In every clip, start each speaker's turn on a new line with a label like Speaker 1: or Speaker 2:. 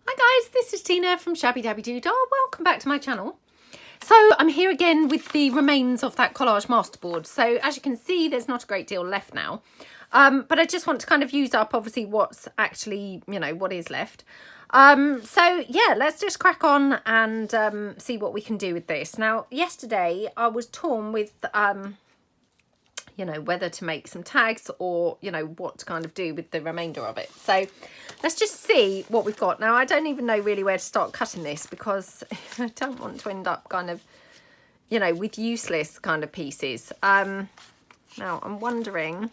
Speaker 1: Hi guys, this is Tina from Shabbydabbydoodah. Welcome back to my channel. So I'm here again with the remains of that collage masterboard. So as you can see, there's not a great deal left now. But I just want to kind of use up obviously what's actually, you know, what is left. So yeah, let's just crack on and see what we can do with this. Now, yesterday I was torn with, you know, whether to make some tags or, you know, what to kind of do with the remainder of it. So let's just see what we've got. Now, I don't even know really where to start cutting this because I don't want to end up kind of, you know, with useless kind of pieces. Now, I'm wondering,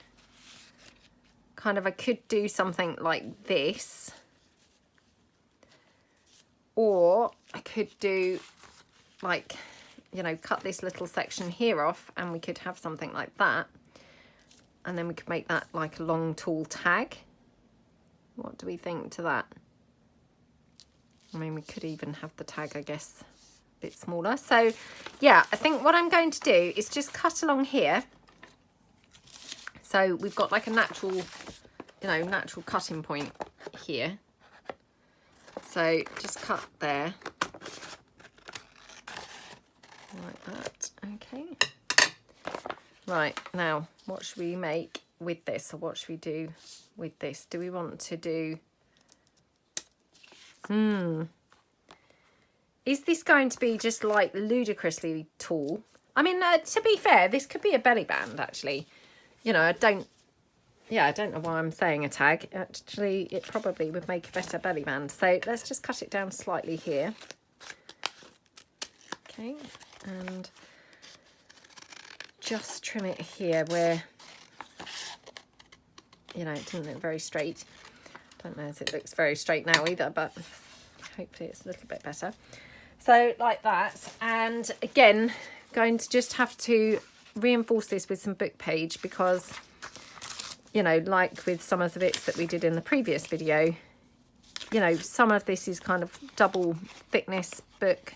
Speaker 1: kind of, I could do something like this. Or I could do like, you know, cut this little section here off and we could have something like that. And then we could make that like a long tall tag. What do we think to that? I mean, we could even have the tag, I guess, a bit smaller. So yeah, I think what I'm going to do is just cut along here. So we've got like a natural, you know, natural cutting point here. So just cut there. Like that. Okay. Right, now what should we make with this, or what should we do with this? Do we want to do is this going to be just like ludicrously tall? I mean, to be fair, this could be a belly band actually. You know, I don't know why I'm saying a tag. Actually, it probably would make a better belly band. So let's just cut it down slightly here. Okay, and just trim it here where, you know, it doesn't look very straight. Don't know if it looks very straight now either, but hopefully it's a little bit better. So like that, and again, going to just have to reinforce this with some book page because, you know, like with some of the bits that we did in the previous video, you know, some of this is kind of double thickness book,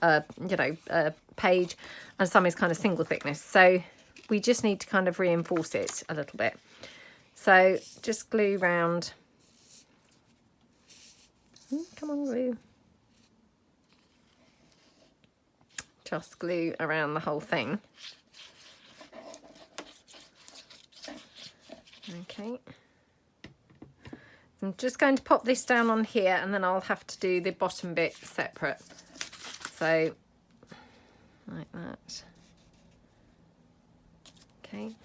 Speaker 1: you know, page, and some is kind of single thickness. So we just need to kind of reinforce it a little bit. So just glue round. Come on, glue. Just glue around the whole thing. Okay. I'm just going to pop this down on here and then I'll have to do the bottom bit separate. So like that. Okay.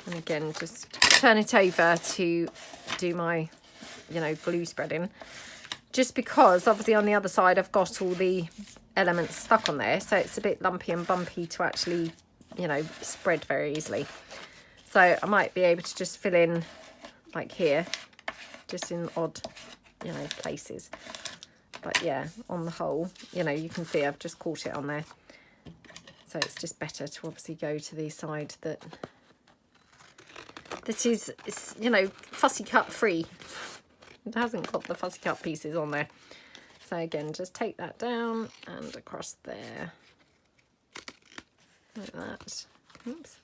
Speaker 1: And again, just turn it over to do my, you know, glue spreading. Just because obviously on the other side I've got all the elements stuck on there, so it's a bit lumpy and bumpy to actually, you know, spread very easily. So I might be able to just fill in like here, just in odd, you know, places. But yeah, on the whole, you know, you can see I've just caught it on there. So it's just better to obviously go to the side that this is, you know, fussy cut free. It hasn't got the fussy cut pieces on there. So again, just take that down and across there. Like that. Oops.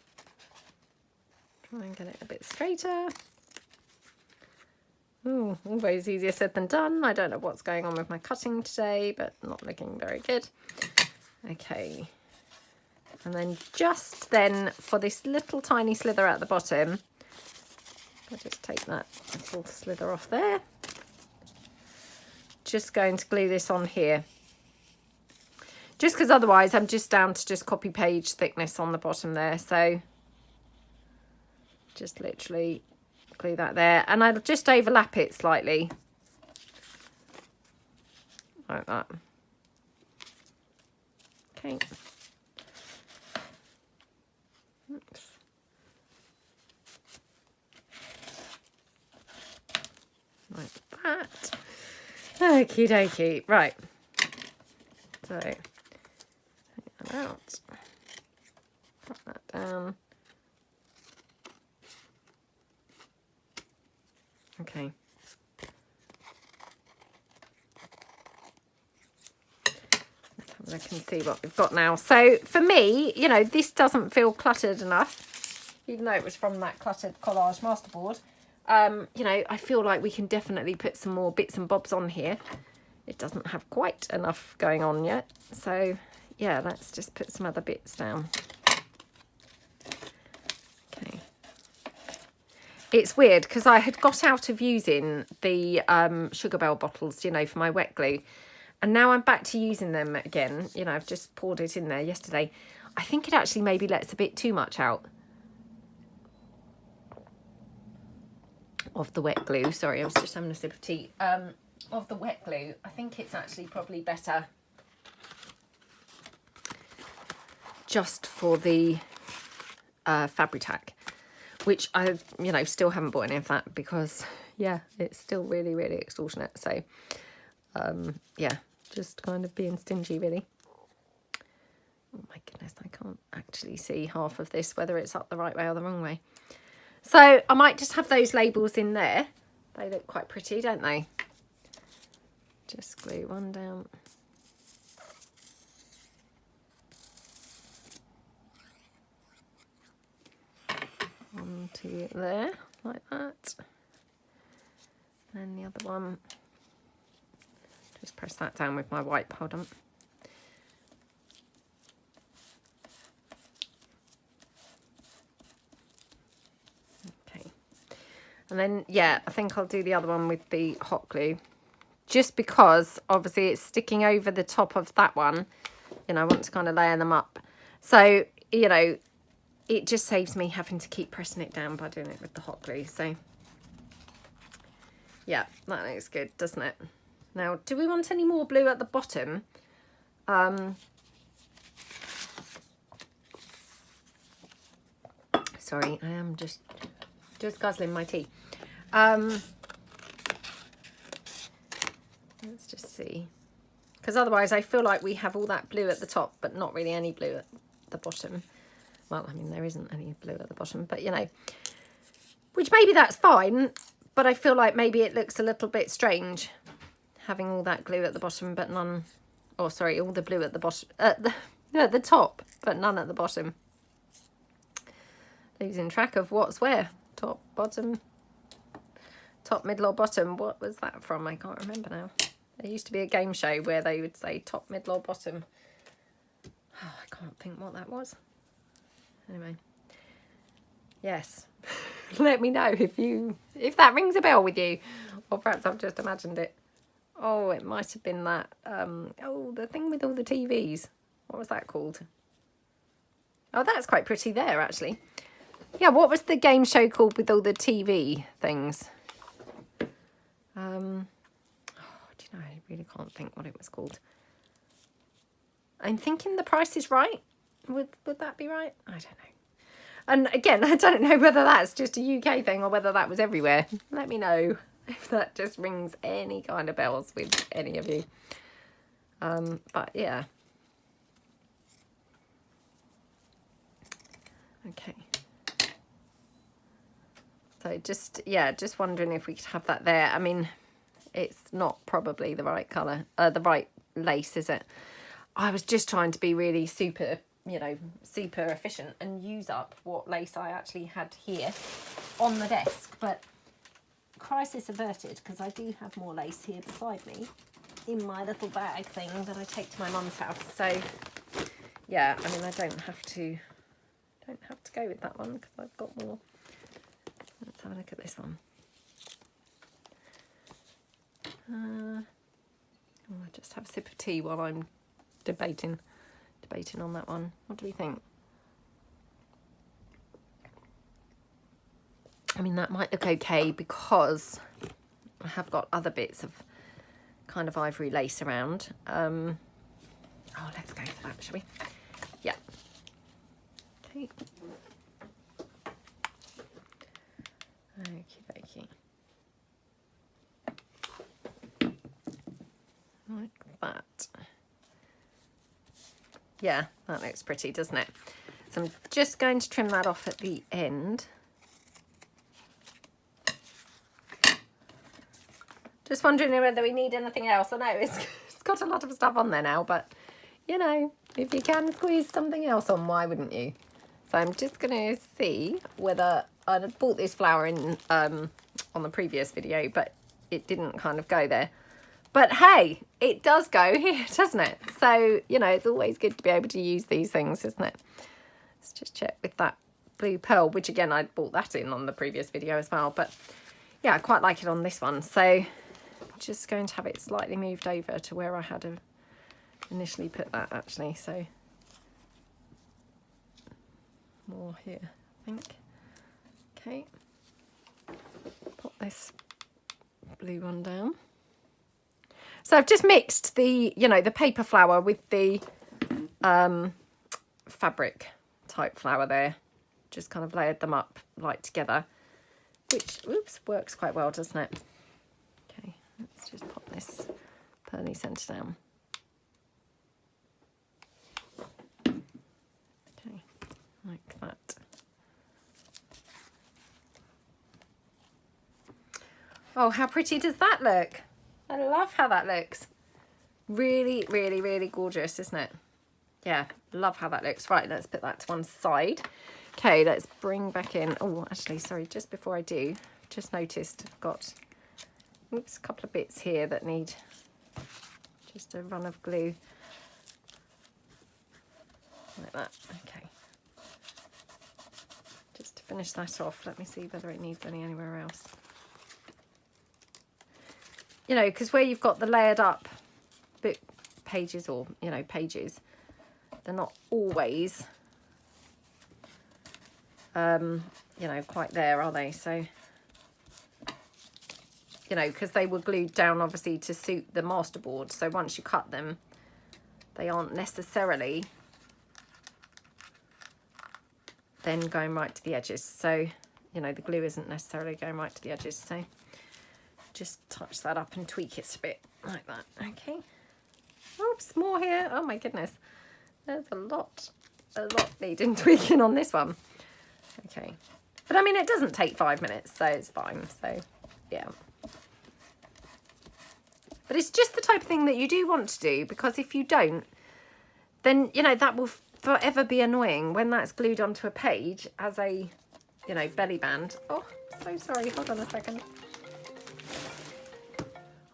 Speaker 1: Try and get it a bit straighter. Oh, always easier said than done. I don't know what's going on with my cutting today, but not looking very good. Okay. And then just then for this little tiny slither at the bottom, I'll just take that little slither off there. Just going to glue this on here. Just because otherwise I'm just down to just copy page thickness on the bottom there. So just literally glue that there, and I'll just overlap it slightly like that. Okay. Oops. Like that. Okie dokie. Right. So take that out. Put that down. Okay. Let's have a look and see what we've got now. So for me, you know, this doesn't feel cluttered enough, even though it was from that cluttered collage masterboard. you know, I feel like we can definitely put some more bits and bobs on here. It doesn't have quite enough going on yet. So yeah, let's just put some other bits down. Okay. It's weird because I had got out of using the Sugar Bell bottles, you know, for my wet glue. And now I'm back to using them again. You know, I've just poured it in there yesterday. I think it actually maybe lets a bit too much out of the wet glue. Sorry, I was just having a sip of tea. Of the wet glue, I think it's actually probably better just for the Fabri-Tac, which I, you know, still haven't bought any of that because, yeah, it's still really, really extortionate. So, yeah, just kind of being stingy, really. Oh my goodness, I can't actually see half of this, whether it's up the right way or the wrong way. So I might just have those labels in there. They look quite pretty, don't they? Just glue one down. Onto there, like that. And the other one, just press that down with my wipe, hold on. Okay. And then, yeah, I think I'll do the other one with the hot glue. Just because, obviously, it's sticking over the top of that one. You know, I want to kind of layer them up. So, you know, it just saves me having to keep pressing it down by doing it with the hot glue. So, yeah, that looks good, doesn't it? Now, do we want any more blue at the bottom? Sorry, I am just guzzling my tea. Let's just see. Because otherwise I feel like we have all that blue at the top, but not really any blue at the bottom. Well, I mean, there isn't any blue at the bottom, but you know, which maybe that's fine, but I feel like maybe it looks a little bit strange having all that glue at the bottom, but none, oh, sorry, all the blue at the bottom, at the top, but none at the bottom. Losing track of what's where. Top, bottom, top, middle or bottom. What was that from? I can't remember now. There used to be a game show where they would say top, middle or bottom. Oh, I can't think what that was. Anyway. Yes. Let me know if that rings a bell with you. Or perhaps I've just imagined it. Oh, it might have been that. Oh, the thing with all the TVs. What was that called? Oh, that's quite pretty there, actually. Yeah, what was the game show called with all the TV things? Do you know, I really can't think what it was called. I'm thinking The Price is Right. Would that be right? I don't know. And again, I don't know whether that's just a UK thing or whether that was everywhere. Let me know if that just rings any kind of bells with any of you. But yeah. Okay. So just wondering if we could have that there. I mean, it's not probably the right colour, the right lace, is it? I was just trying to be really super, you know, super efficient and use up what lace I actually had here on the desk. But crisis averted, because I do have more lace here beside me in my little bag thing that I take to my mum's house. So yeah, I mean, I don't have to go with that one because I've got more. Let's have a look at this one. I'll just have a sip of tea while I'm debating on that one. What do we think? I mean, that might look okay because I have got other bits of kind of ivory lace around. Oh, let's go for that, shall we? Yeah. Okay. Okie dokie. Like that. Yeah, that looks pretty, doesn't it? So I'm just going to trim that off at the end. Just wondering whether we need anything else. I know it's got a lot of stuff on there now, but you know, if you can squeeze something else on, why wouldn't you? So I'm just going to see whether I'd bought this flower in on the previous video, but it didn't kind of go there. But hey, it does go here, doesn't it? So, you know, it's always good to be able to use these things, isn't it? Let's just check with that blue pearl, which again, I bought that in on the previous video as well. But yeah, I quite like it on this one. So I'm just going to have it slightly moved over to where I had initially put that actually. So more here, I think. Okay. Put this blue one down. So I've just mixed the, you know, the paper flower with the fabric type flower there. Just kind of layered them up like together, which, oops, works quite well, doesn't it? Okay, let's just pop this pearly centre down. Okay, like that. Oh, how pretty does that look? I love how that looks. Really, really, really gorgeous, isn't it? Yeah, love how that looks. Right, let's put that to one side. Okay, let's bring back in. Oh, actually, sorry, just before I do, just noticed I've got, oops, a couple of bits here that need just a run of glue. Like that, okay. Just to finish that off, let me see whether it needs any anywhere else. You know, because where you've got the layered up book pages or, you know, pages, they're not always, you know, quite there, are they? So, you know, because they were glued down, obviously, to suit the masterboard. So once you cut them, they aren't necessarily then going right to the edges. So, you know, the glue isn't necessarily going right to the edges. So just touch that up and tweak it a bit like that. Okay. Oops, more here. Oh my goodness. There's a lot needing tweaking on this one. Okay. But I mean, it doesn't take 5 minutes, so it's fine. So yeah. But it's just the type of thing that you do want to do, because if you don't, then, you know, that will forever be annoying when that's glued onto a page as a, you know, belly band. Oh, so sorry. Hold on a second.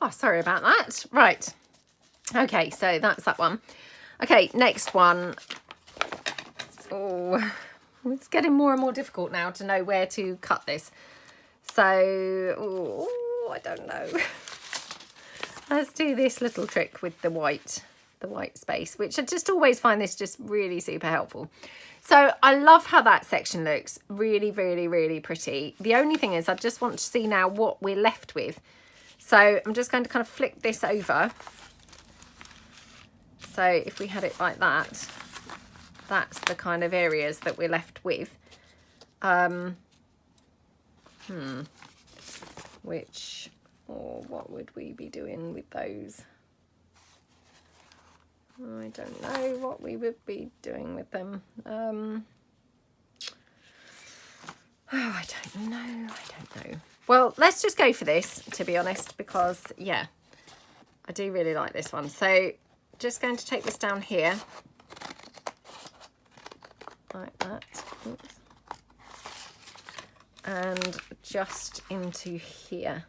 Speaker 1: Oh, sorry about that. Right. Okay, so that's that one. Okay, next one. Oh, it's getting more and more difficult now to know where to cut this. So, oh, I don't know. Let's do this little trick with the white space, which I just always find this just really super helpful. So I love how that section looks. Really, really, really pretty. The only thing is I just want to see now what we're left with. So I'm just going to kind of flick this over. So if we had it like that, that's the kind of areas that we're left with. Which, or what would we be doing with those? I don't know what we would be doing with them. Oh, I don't know. Well, let's just go for this, to be honest, because, yeah, I do really like this one. So just going to take this down here. Like that. Oops. And just into here.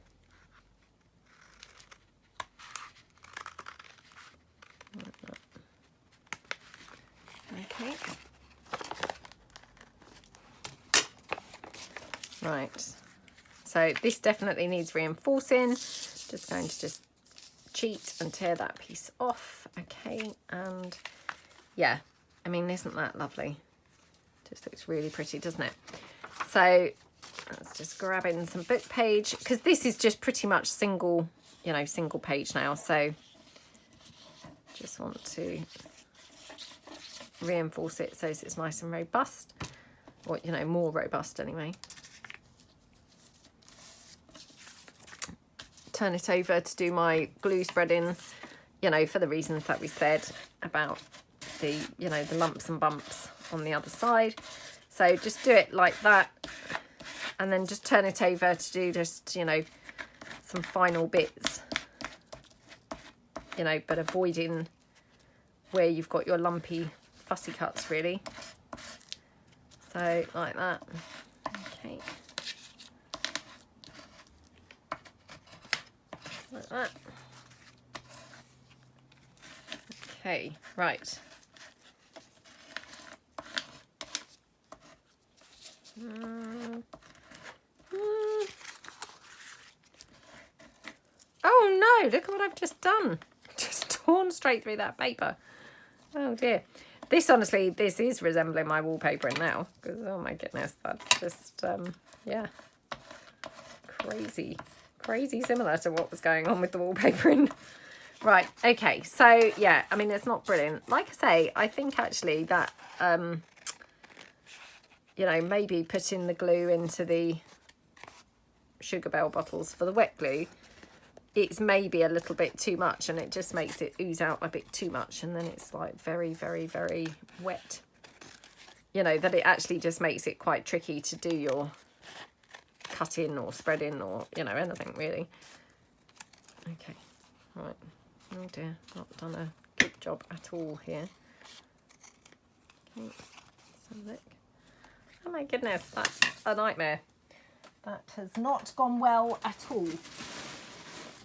Speaker 1: Like that. Okay. Right. So this definitely needs reinforcing. Just going to just cheat and tear that piece off. Okay, and yeah, I mean, isn't that lovely? Just looks really pretty, doesn't it? So let's just grab in some book page, because this is just pretty much single, you know, single page now. So just want to reinforce it so it's nice and robust, or, you know, more robust anyway. Turn it over to do my glue spreading, you know, for the reasons that we said about the, you know, the lumps and bumps on the other side. So just do it like that, and then just turn it over to do just, you know, some final bits, you know, but avoiding where you've got your lumpy fussy cuts, really. So like that. Okay. that. Okay, right. Oh no, look at what I've just done. Just torn straight through that paper. Oh dear. This, honestly, this is resembling my wallpapering now. Because, oh my goodness, that's just, yeah. Crazy similar to what was going on with the wallpapering. Right, okay, so, yeah, I mean, it's not brilliant. Like I say, I think actually that, you know, maybe putting the glue into the Sugar Bell bottles for the wet glue, it's maybe a little bit too much, and it just makes it ooze out a bit too much, and then it's like very, very, very wet. You know, that it actually just makes it quite tricky to do your cutting or spreading or, you know, anything really. Okay, right. Oh dear, not done a good job at all here. Okay, so look. Oh my goodness, that's a nightmare. That has not gone well at all.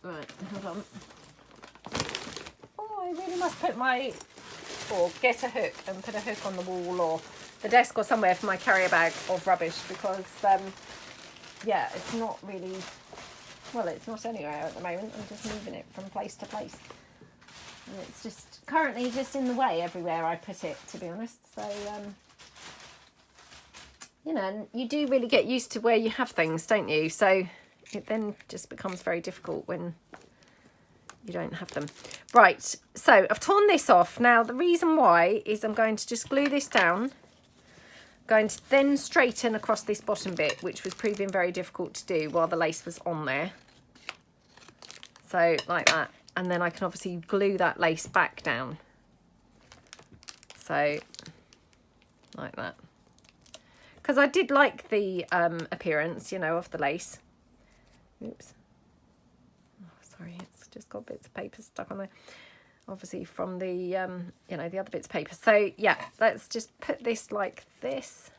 Speaker 1: Right, hold on. Oh, I really must put my, or get a hook and put a hook on the wall or the desk or somewhere for my carrier bag of rubbish, because, yeah, it's not really, well, it's not anywhere at the moment. I'm just moving it from place to place. And it's just currently just in the way everywhere I put it, to be honest. So, you know, and you do really get used to where you have things, don't you? So it then just becomes very difficult when you don't have them. Right, so I've torn this off. Now, the reason why is I'm going to just glue this down. Going to then straighten across this bottom bit, which was proving very difficult to do while the lace was on there. So, like that. And then I can obviously glue that lace back down. So, like that. Because I did like the appearance, you know, of the lace. Oops. Oh, sorry, it's just got bits of paper stuck on there. Obviously from the, you know, the other bits of paper. So, yeah, let's just put this like this.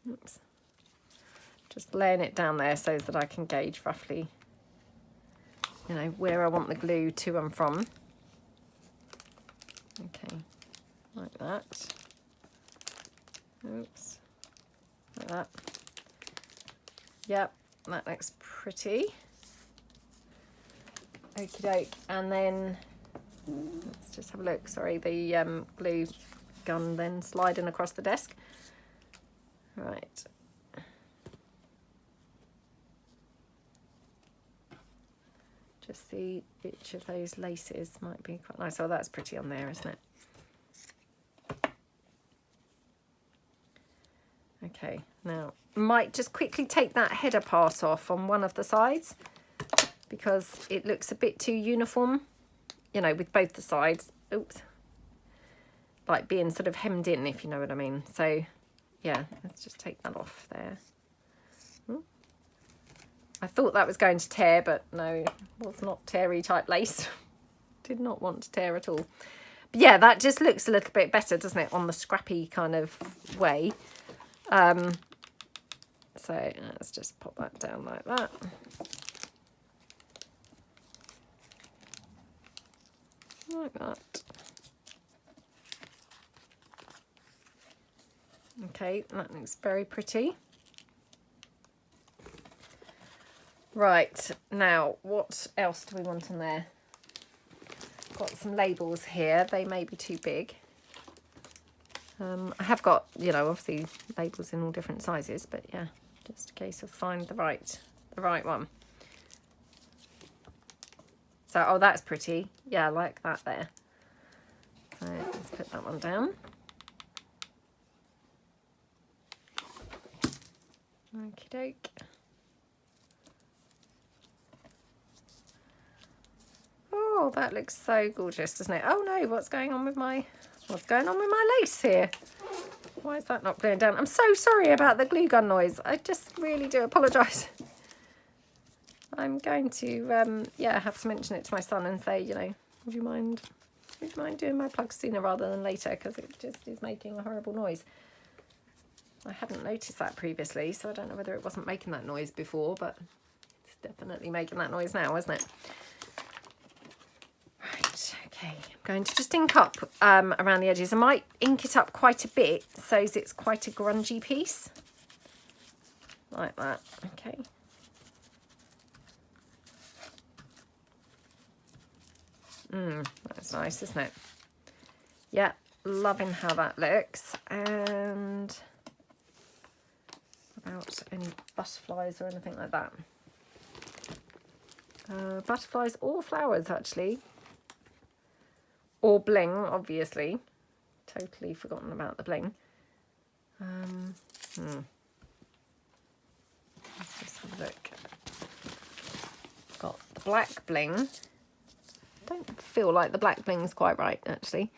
Speaker 1: Oops. Just laying it down there so that I can gauge roughly, you know, where I want the glue to and from. Okay, like that. Oops. Like that. Yep, that looks pretty. Okie doke. And then let's just have a look. Sorry, the glue gun then sliding across the desk. Right. Just see which of those laces might be quite nice. Oh, that's pretty on there, isn't it? Okay, now might just quickly take that header part off on one of the sides because it looks a bit too uniform, you know, with both the sides. Oops. Like being sort of hemmed in, if you know what I mean. So, yeah, let's just take that off there. I thought that was going to tear, but no, it was not terry type lace. Did not want to tear at all. But yeah, that just looks a little bit better, doesn't it, on the scrappy kind of way. So let's just pop that down like that. Like that. Okay, that looks very pretty. Right, now what else do we want on there? Got some labels here. They may be too big. I have got, you know, obviously labels in all different sizes, but yeah, just a case of find the right one. So, oh, that's pretty. Yeah, I like that there. So let's put that one down. Okie doke. Oh, that looks so gorgeous, doesn't it? Oh no, what's going on with my lace here? Why is that not gluing down? I'm so sorry about the glue gun noise. I just really do apologise. I'm going to, yeah, have to mention it to my son and say, you know, would you mind doing my plugs sooner rather than later, because it just is making a horrible noise. I hadn't noticed that previously, so I don't know whether it wasn't making that noise before, but it's definitely making that noise now, isn't it? Right, okay, I'm going to just ink up around the edges. I might ink it up quite a bit so it's quite a grungy piece. Like that, okay. That's nice, isn't it? Yeah, loving how that looks. And about any butterflies or anything like that. Butterflies or flowers, actually. Or bling, obviously. Totally forgotten about the bling. Let's just have a look. Got the black bling. Don't feel like the black bling's quite right, actually.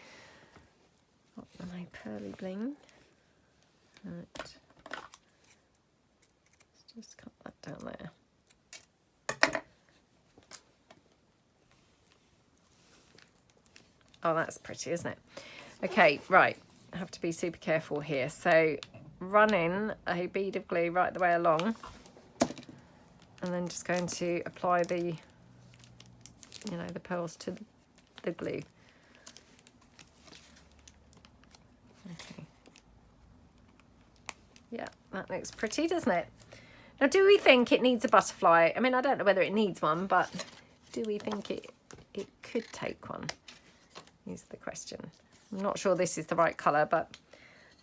Speaker 1: Got my pearly bling. Right. Let's just cut that down there. Oh, that's pretty, isn't it? Okay, right. I have to be super careful here. So run in a bead of glue right the way along. And then just going to apply the, you know, the pearls to the glue. Okay. Yeah, that looks pretty, doesn't it? Now, do we think it needs a butterfly? I mean, I don't know whether it needs one, but do we think it could take one? Is the question. I'm not sure this is the right colour, but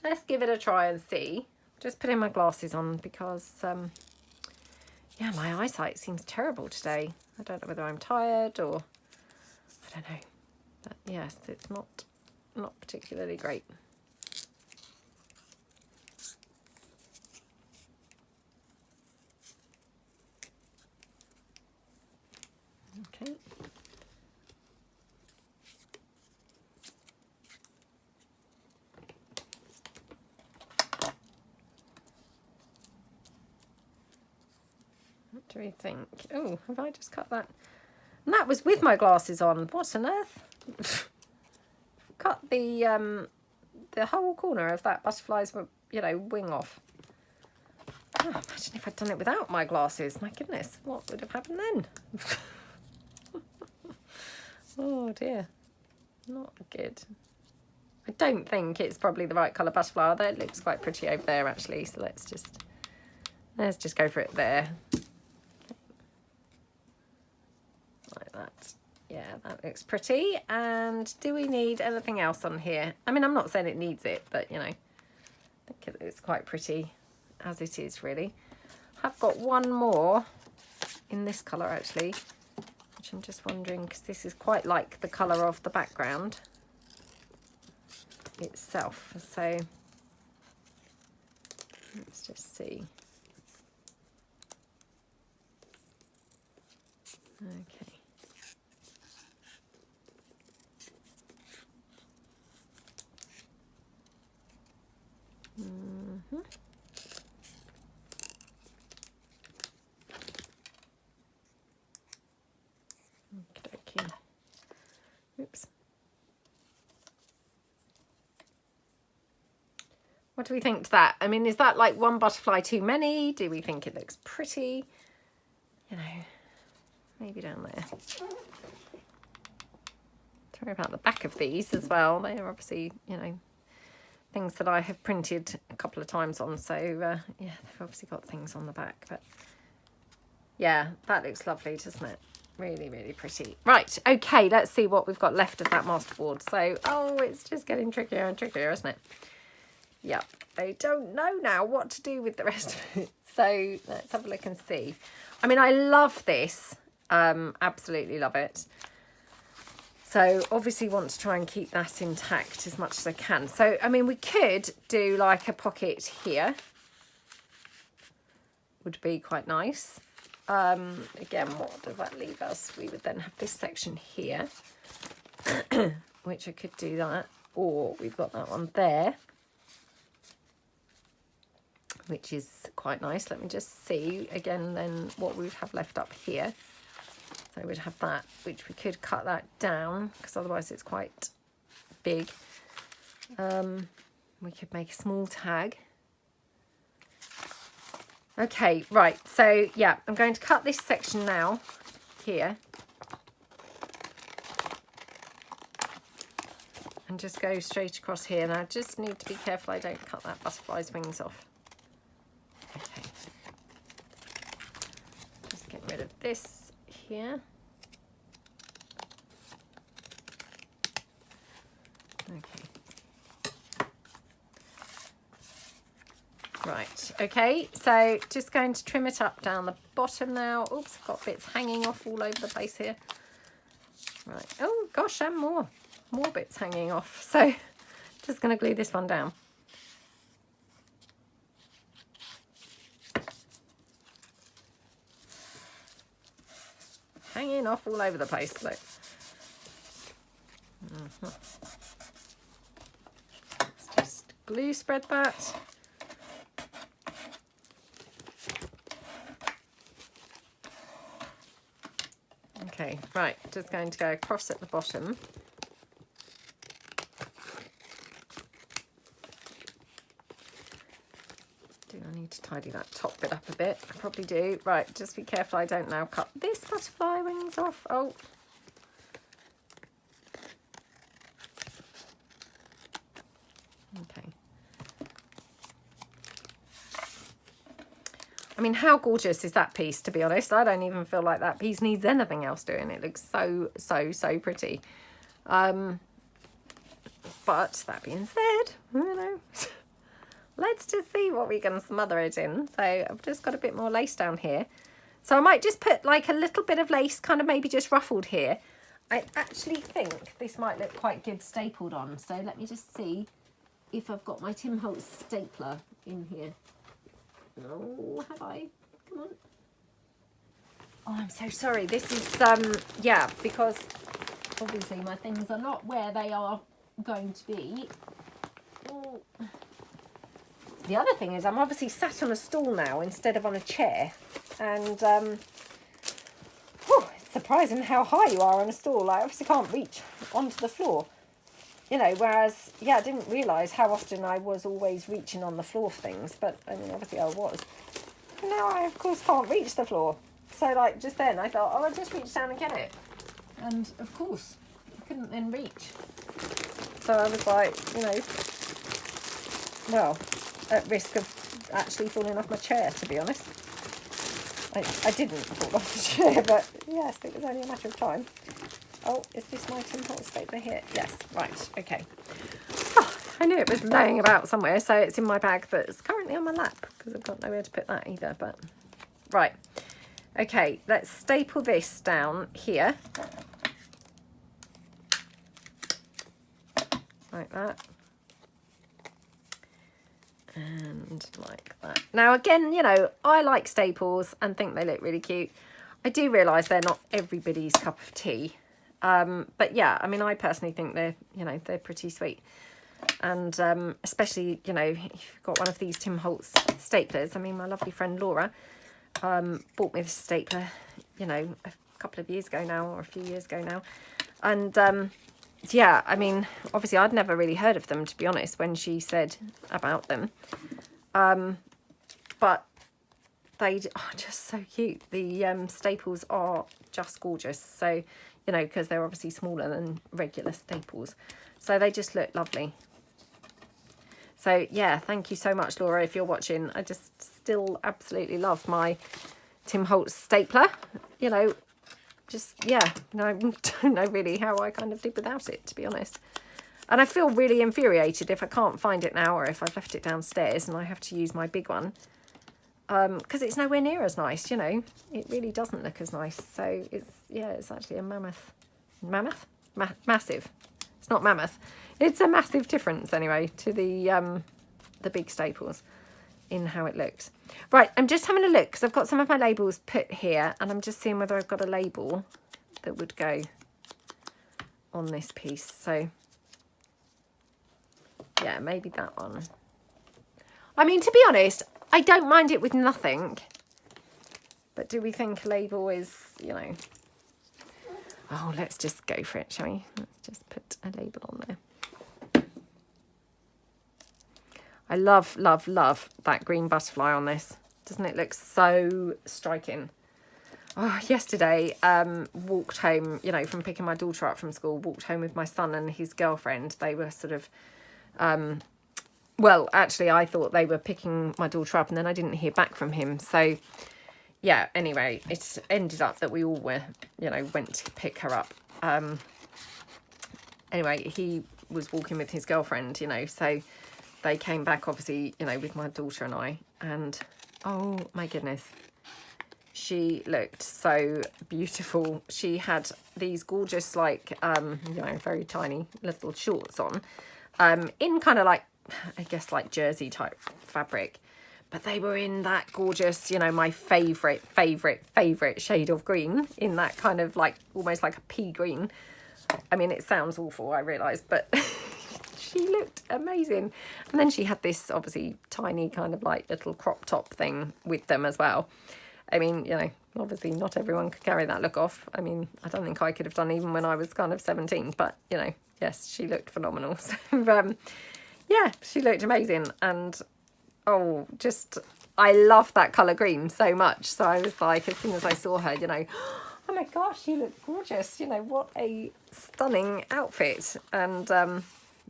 Speaker 1: let's give it a try and see. Just putting my glasses on because, yeah, my eyesight seems terrible today. I don't know whether I'm tired or I don't know. But yes, it's not particularly great. Okay. What do we think? Oh, have I just cut that? And that was with my glasses on. What on earth? Cut the whole corner of that butterfly's, you know, wing off. Oh, imagine if I'd done it without my glasses. My goodness, what would have happened then? Oh dear, not good. I don't think it's probably the right colour butterfly, although it looks quite pretty over there actually. So let's just go for it there. Like that. Yeah, that looks pretty. And do we need anything else on here? I mean, I'm not saying it needs it, but you know, I think it's quite pretty as it is really. I've got one more in this colour actually, which I'm just wondering, because this is quite like the colour of the background itself. So let's just see. Okay. Okay. Oops. What do we think to that? I mean, is that like one butterfly too many? Do we think it looks pretty? You know, maybe down there. Sorry about the back of these as well. They are obviously, you know, things that I have printed a couple of times on. So, yeah, they've obviously got things on the back. But, yeah, that looks lovely, doesn't it? Really, really pretty. Right, okay, let's see what we've got left of that masterboard. So, oh, it's just getting trickier and trickier, isn't it? Yep, I don't know now what to do with the rest of it. So let's have a look and see. I mean, I love this. Absolutely love it. So obviously want to try and keep that intact as much as I can. So, I mean, we could do like a pocket here. Would be quite nice. Again, what does that leave us? We would then have this section here, which I could do that. Or we've got that one there, which is quite nice. Let me just see again then what we would have left up here. So we'd have that, which we could cut that down because otherwise it's quite big. We could make a small tag Okay, right, so yeah, I'm going to cut this section now here and just go straight across here. Now I just need to be careful I don't cut that butterfly's wings off. Okay, just get rid of this here. Okay. Right, okay, so just going to trim it up down the bottom now. Oops, I've got bits hanging off all over the place here. Right, oh gosh, and more bits hanging off. So just going to glue this one down. Hanging off all over the place, look. Let's just glue spread that. Okay, right, just going to go across at the bottom. Do I need to tidy that top bit up a bit? I probably do. Right, just be careful I don't now cut this butterfly wings off. Oh. Okay. I mean, how gorgeous is that piece, to be honest? I don't even feel like that piece needs anything else doing. It looks so, so, so pretty. But that being said, you know, let's just see what we can smother it in. So I've just got a bit more lace down here. So I might just put like a little bit of lace, kind of maybe just ruffled here. I actually think this might look quite good stapled on. So let me just see if I've got my Tim Holtz stapler in here. Oh, have I? Come on. Oh, I'm so sorry. This is, yeah, because obviously my things are not where they are going to be. Oh. The other thing is I'm obviously sat on a stool now instead of on a chair. And, it's surprising how high you are on a stool. I obviously can't reach onto the floor. You know, whereas, yeah, I didn't realise how often I was always reaching on the floor for things, but, I mean, obviously I was. And now I, of course, can't reach the floor. So, like, just then I thought, oh, I'll just reach down and get it. And, of course, I couldn't then reach. So I was like, you know, well, at risk of actually falling off my chair, to be honest. I didn't fall off the chair, but, yes, it was only a matter of time. Oh, is this my Tim Holtz stapler here? Yes, right, okay. Oh, I knew it was laying about somewhere, so it's in my bag, but it's currently on my lap because I've got nowhere to put that either, but right. Okay, let's staple this down here. Like that. And like that. Now, again, you know, I like staples and think they look really cute. I do realise they're not everybody's cup of tea. But yeah, I mean, I personally think they're, you know, they're pretty sweet. And especially, you know, if you've got one of these Tim Holtz staplers. I mean, my lovely friend Laura bought me this stapler, you know, a couple of years ago now, or a few years ago now. And yeah, I mean, obviously I'd never really heard of them, to be honest, when she said about them. But they are just so cute. The staples are just gorgeous. So, you know, because they're obviously smaller than regular staples. So they just look lovely. So, yeah, thank you so much, Laura, if you're watching. I just still absolutely love my Tim Holtz stapler. You know, just, yeah, no, I don't know really how I kind of did without it, to be honest. And I feel really infuriated if I can't find it now, or if I've left it downstairs and I have to use my big one. Because it's nowhere near as nice, you know. It really doesn't look as nice. So it's, yeah, it's actually a massive. It's not mammoth. It's a massive difference anyway to the big staples in how it looks. Right, I'm just having a look because I've got some of my labels put here, and I'm just seeing whether I've got a label that would go on this piece. So yeah, maybe that one. I mean, to be honest, I don't mind it with nothing, but do we think a label is, you know, oh, let's just go for it, shall we? Let's just put a label on there. I love, love, love that green butterfly on this. Doesn't it look so striking? Oh, yesterday, walked home, you know, from picking my daughter up from school, walked home with my son and his girlfriend. They were sort of, well, actually, I thought they were picking my daughter up and then I didn't hear back from him. So, yeah, anyway, it ended up that we all were, you know, went to pick her up. Anyway, he was walking with his girlfriend, you know, so they came back, obviously, you know, with my daughter and I. And, oh, my goodness. She looked so beautiful. She had these gorgeous, like, you know, very tiny little shorts on, in kind of like, I guess, like jersey type fabric. But they were in that gorgeous, you know, my favourite shade of green, in that kind of like, almost like a pea green. I mean, it sounds awful, I realise, but she looked amazing. And then she had this, obviously, tiny kind of like little crop top thing with them as well. I mean, you know, obviously not everyone could carry that look off. I mean, I don't think I could have done even when I was kind of 17, but, you know, yes, she looked phenomenal. So, yeah, she looked amazing. And, oh, just, I love that colour green so much. So I was like, as soon as I saw her, you know, oh my gosh, she looked gorgeous. You know, what a stunning outfit. And,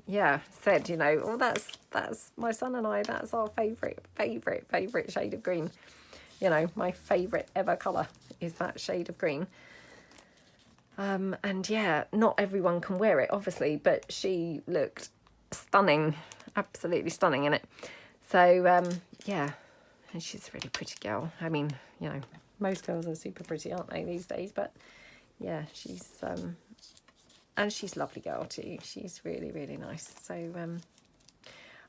Speaker 1: yeah, said, you know, oh, that's my son and I, that's our favourite shade of green. You know, my favourite ever colour is that shade of green. And yeah, not everyone can wear it, obviously, but she looked stunning, absolutely stunning in it. So, yeah, and she's a really pretty girl. I mean, you know, most girls are super pretty, aren't they, these days? But yeah, she's, and she's a lovely girl too. She's really, really nice. So,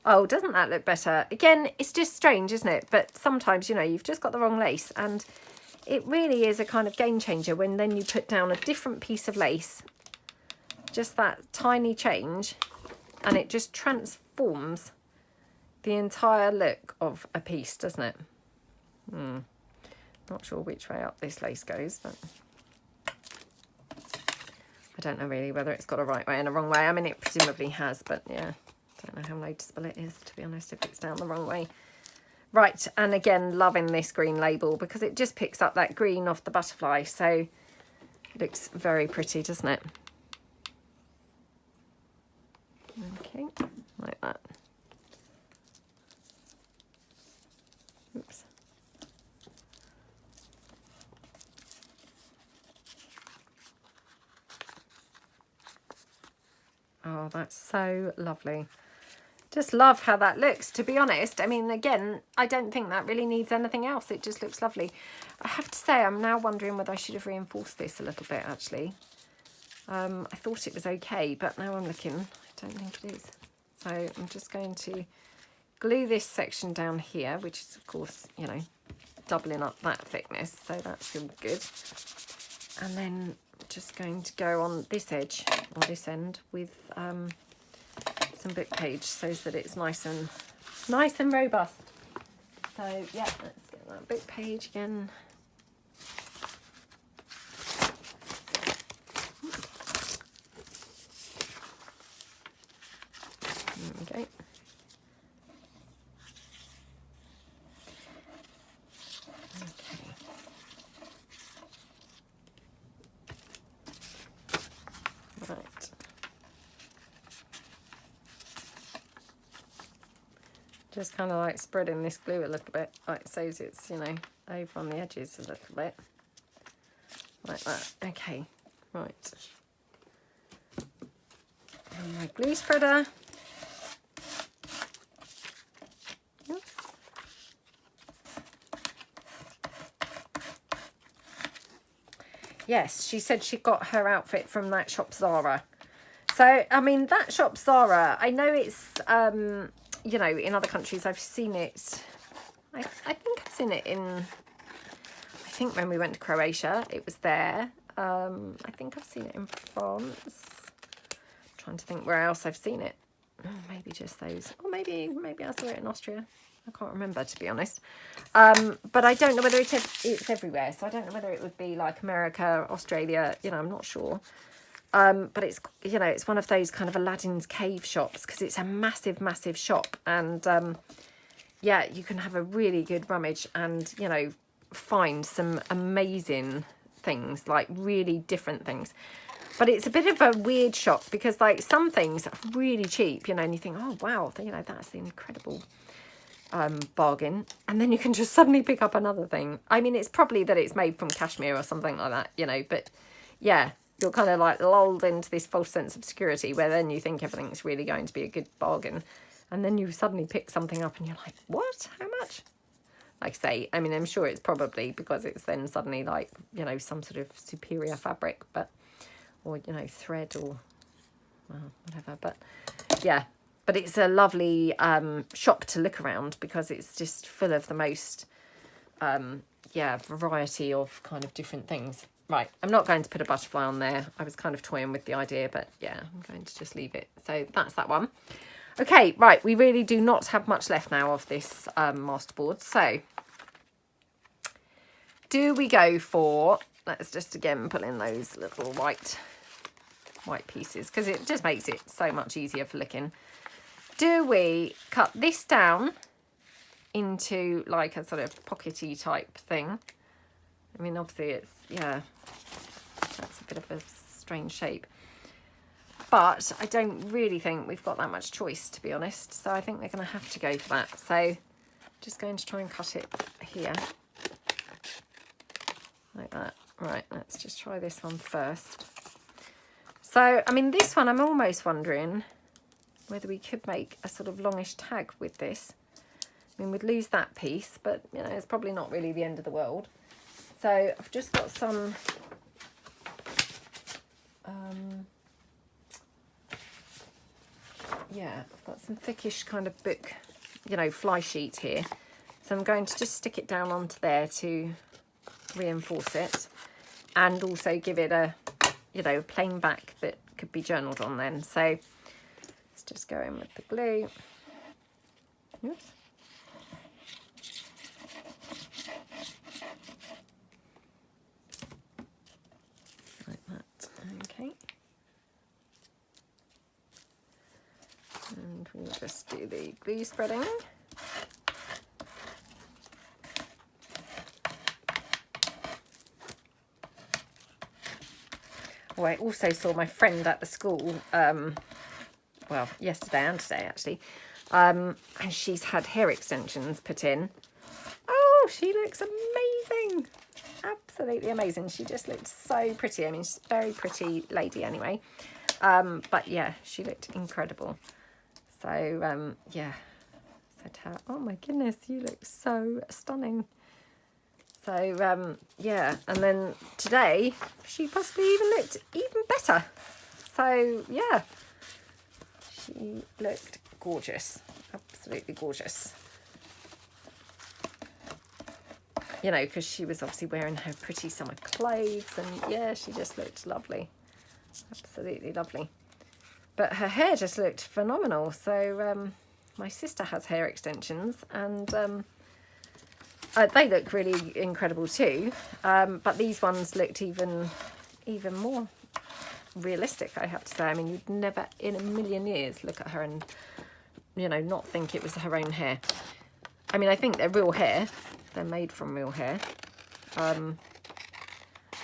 Speaker 1: oh, doesn't that look better? Again, it's just strange, isn't it? But sometimes, you know, you've just got the wrong lace, and it really is a kind of game changer when then you put down a different piece of lace, just that tiny change, and it just transforms the entire look of a piece, doesn't it? Not sure which way up this lace goes, but I don't know really whether it's got a right way and a wrong way. I mean, it presumably has, but yeah. Don't know how noticeable it is, to be honest, if it's down the wrong way. Right, and again, loving this green label because it just picks up that green off the butterfly. So it looks very pretty, doesn't it? Okay, like that. Oops. Oh, that's so lovely. Just love how that looks, to be honest. I mean, again, I don't think that really needs anything else. It just looks lovely. I have to say, I'm now wondering whether I should have reinforced this a little bit, actually. I thought it was okay, but now I'm looking, I don't think it is. So I'm just going to glue this section down here, which is, of course, you know, doubling up that thickness. So that's all good. And then just going to go on this edge, or this end, with some book page so that it's nice and robust. So yeah, let's get that book page again. There we go. Just kind of like spreading this glue a little bit, like so it's, you know, over on the edges a little bit, like that. Okay, right. And my glue spreader. Oops. Yes, she said she got her outfit from that shop Zara. So, I mean, that shop Zara, I know it's, you know, in other countries I've seen it. I think I've seen it in, I think when we went to Croatia, it was there. I think I've seen it in France. I'm trying to think where else I've seen it. Oh, maybe just those. Or maybe I saw it in Austria. I can't remember, to be honest. But I don't know whether it's everywhere. So I don't know whether it would be like America, Australia, you know, I'm not sure. But it's, you know, it's one of those kind of Aladdin's cave shops because it's a massive shop. And yeah, you can have a really good rummage and, you know, find some amazing things, like really different things. But it's a bit of a weird shop because, like, some things are really cheap, you know, and you think, oh wow, you know, that's an incredible bargain, and then you can just suddenly pick up another thing. I mean, it's probably that it's made from cashmere or something like that, you know, but yeah, you're kind of like lulled into this false sense of security where then you think everything's really going to be a good bargain, and then you suddenly pick something up and you're like, what, how much? Like I say, I mean, I'm sure it's probably because it's then suddenly like, you know, some sort of superior fabric, but, or, you know, thread or, well, whatever. But yeah, but it's a lovely shop to look around because it's just full of the most, yeah, variety of kind of different things. Right, I'm not going to put a butterfly on there. I was kind of toying with the idea, but yeah, I'm going to just leave it. So that's that one. Okay, right, we really do not have much left now of this masterboard. So do we go for, let's just again pull in those little white pieces because it just makes it so much easier for licking. Do we cut this down into like a sort of pockety type thing? I mean, obviously it's, yeah, that's a bit of a strange shape. But I don't really think we've got that much choice, to be honest. So I think we're going to have to go for that. So just going to try and cut it here. Like that. Right, let's just try this one first. So, I mean, this one, I'm almost wondering whether we could make a sort of longish tag with this. I mean, we'd lose that piece, but, you know, it's probably not really the end of the world. So I've just got some... yeah, I've got some thickish kind of book, you know, fly sheet here. So I'm going to just stick it down onto there to reinforce it and also give it a, you know, plain back that could be journaled on then. So let's just go in with the glue. Oops. Like that, okay. And we'll just do the glue spreading. Oh, I also saw my friend at the school, well, yesterday and today actually, and she's had hair extensions put in. Oh, she looks amazing. Absolutely amazing. She just looked so pretty. I mean, she's a very pretty lady anyway. But yeah, she looked incredible. So, yeah, said to her, oh my goodness, you look so stunning. So, yeah, and then today she possibly even looked even better. So, yeah, she looked gorgeous, absolutely gorgeous. You know, because she was obviously wearing her pretty summer clothes and, yeah, she just looked lovely, absolutely lovely. But her hair just looked phenomenal. So my sister has hair extensions and they look really incredible too. But these ones looked even more realistic, I have to say. I mean, you'd never in a million years look at her and, you know, not think it was her own hair. I mean, I think they're real hair. They're made from real hair.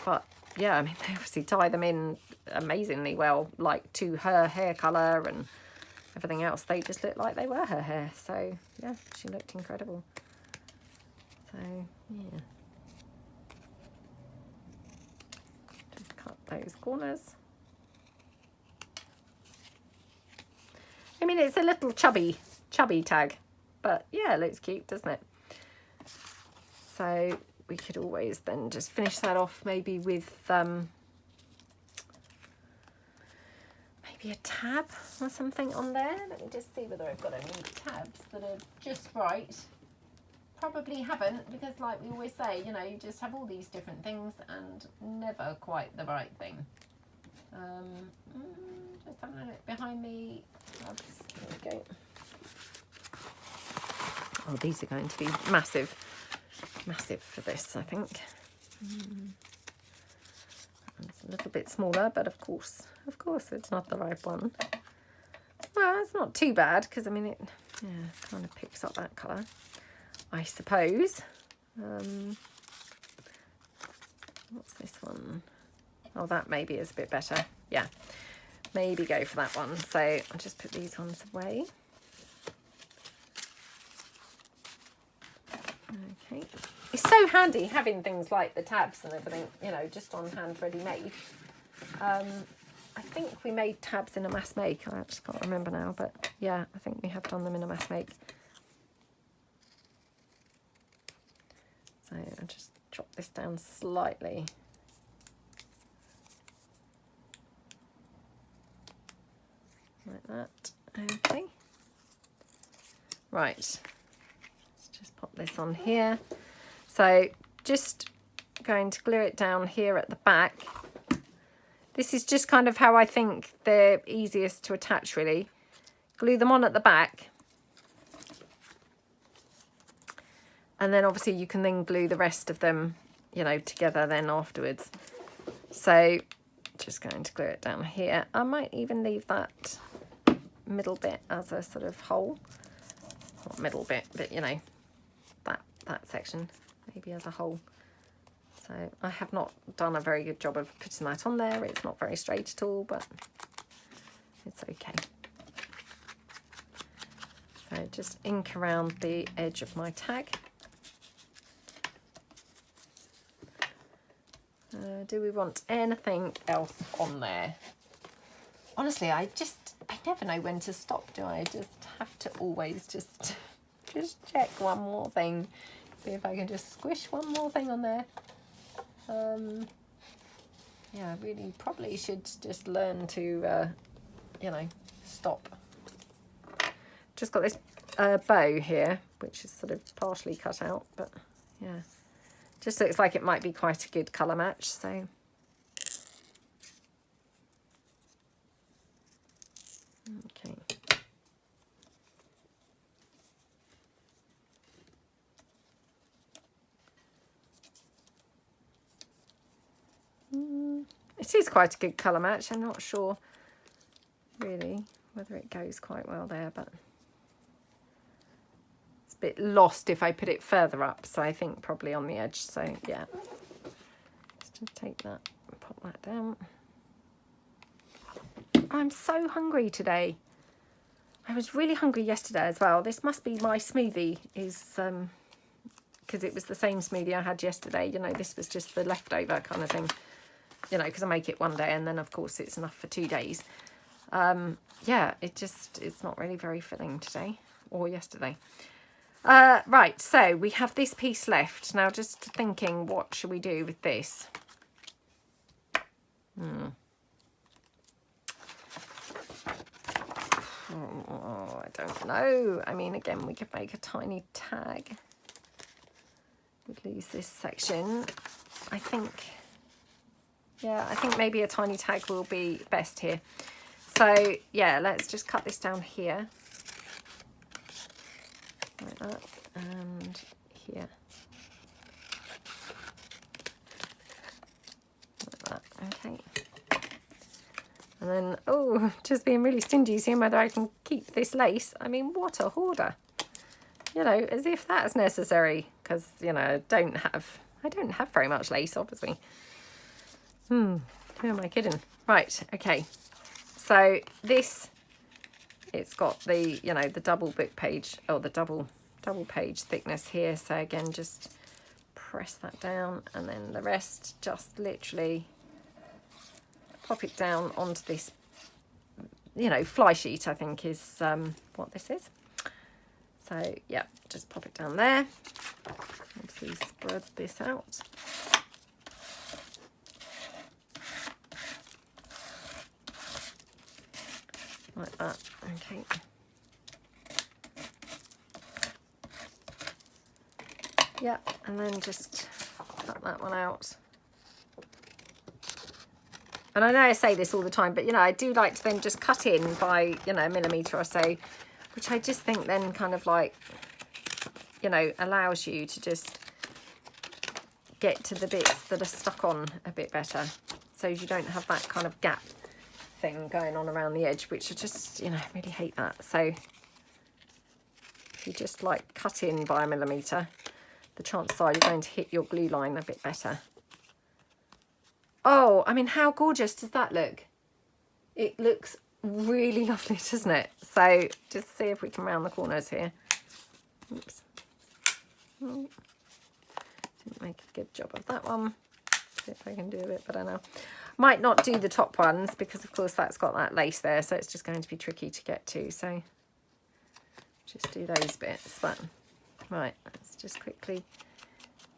Speaker 1: But yeah, I mean, they obviously tie them in amazingly well, like to her hair colour and everything else. They just looked like they were her hair. So yeah, she looked incredible. So yeah, just cut those corners. I mean, it's a little chubby tag, but yeah, it looks cute, doesn't it? So we could always then just finish that off maybe with maybe a tab or something on there. Let me just see whether I've got any tabs that are just right. Probably haven't, because like we always say, you know, you just have all these different things and never quite the right thing. Just having a look behind me. Tabs. There we go. Oh, these are going to be massive for this, I think. It's a little bit smaller, but of course it's not the right one. Well, it's not too bad because I mean it Yeah, kind of picks up that colour, I suppose. What's this one? Oh, that maybe is a bit better. Yeah, maybe go for that one. So I'll just put these ones away. Okay. It's so handy having things like the tabs and everything, you know, just on hand ready made. I think we made tabs in a mass make. I just can't remember now, but yeah, I think we have done them in a mass make. So I'll just drop this down slightly. Like that. Okay. Right. Let's just pop this on here. So just going to glue it down here at the back. This is just kind of how I think they're easiest to attach, really. Glue them on at the back. And then obviously you can then glue the rest of them, you know, together then afterwards. So just going to glue it down here. I might even leave that middle bit as a sort of hole. Not middle bit, but you know, that section maybe as a hole. So I have not done a very good job of putting that on there. It's not very straight at all, but it's okay. So just ink around the edge of my tag. Do we want anything else on there? Honestly, I never know when to stop, do I? I just have to always just check one more thing. See if I can just squish one more thing on there. Yeah, I really probably should just learn to, you know, stop. Just got this bow here, which is sort of partially cut out, but yeah. Just looks like it might be quite a good colour match, so. Okay. It is quite a good colour match. I'm not sure really whether it goes quite well there, but it's a bit lost if I put it further up, so I think probably on the edge. So yeah, just take that and pop that down. I'm so hungry today. I was really hungry yesterday as well. This must be my smoothie, is because it was the same smoothie I had yesterday. You know, this was just the leftover kind of thing. You know, because I make it one day and then of course it's enough for 2 days. Yeah, it's not really very filling today or yesterday. Right, so we have this piece left. Now just thinking, what should we do with this? Oh, I don't know. I mean, again, we could make a tiny tag. We'd lose this section. I think, yeah, I think maybe a tiny tag will be best here. So, yeah, let's just cut this down here. Like that. And here. Like that. Okay. And then, oh, just being really stingy, seeing whether I can keep this lace. I mean, what a hoarder. You know, as if that's necessary. Because, you know, I don't have very much lace, obviously. Who am I kidding? Right, okay. So this, it's got the, you know, the double book page, or the double page thickness here. So again, just press that down, and then the rest just literally pop it down onto this, you know, fly sheet, I think is what this is. So yeah, just pop it down there. Obviously spread this out. Like that, okay. Yeah, and then just cut that one out. And I know I say this all the time, but, you know, I do like to then just cut in by, you know, a millimetre or so, which I just think then kind of like, you know, allows you to just get to the bits that are stuck on a bit better. So you don't have that kind of gap thing going on around the edge, which I just, you know, really hate that. So if you just like cut in by 1 millimetre, the chances are you're going to hit your glue line a bit better. Oh, I mean, how gorgeous does that look? It looks really lovely, doesn't it? So just see if we can round the corners here. Oops. Oh, didn't make a good job of that one. See if I can do a bit better now. Might not do the top ones because, of course, that's got that lace there, so it's just going to be tricky to get to. So just do those bits. But right, let's just quickly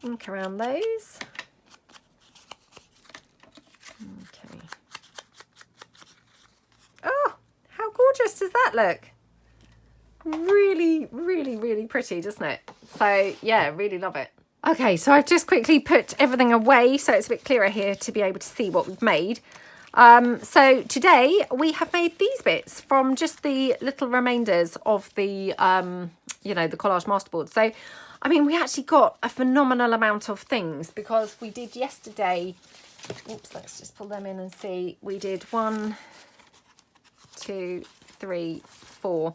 Speaker 1: ink around those. Okay. Oh, how gorgeous does that look? Really, really, really pretty, doesn't it? So yeah, really love it. Okay, so I've just quickly put everything away so it's a bit clearer here to be able to see what we've made. So today we have made these bits from just the little remainders of the, you know, the collage masterboard. So, I mean, we actually got a phenomenal amount of things because we did yesterday, oops, let's just pull them in and see. We did 1, 2, 3, 4,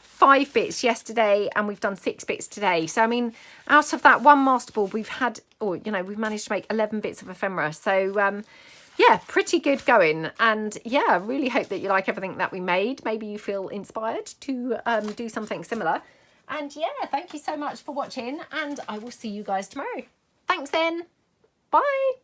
Speaker 1: 5 bits yesterday, and we've done 6 bits today. So I mean, out of that one masterboard we've had, or you know, we've managed to make 11 bits of ephemera. So yeah, pretty good going. And yeah, I really hope that you like everything that we made. Maybe you feel inspired to do something similar. And yeah, thank you so much for watching, and I will see you guys tomorrow. Thanks then. Bye.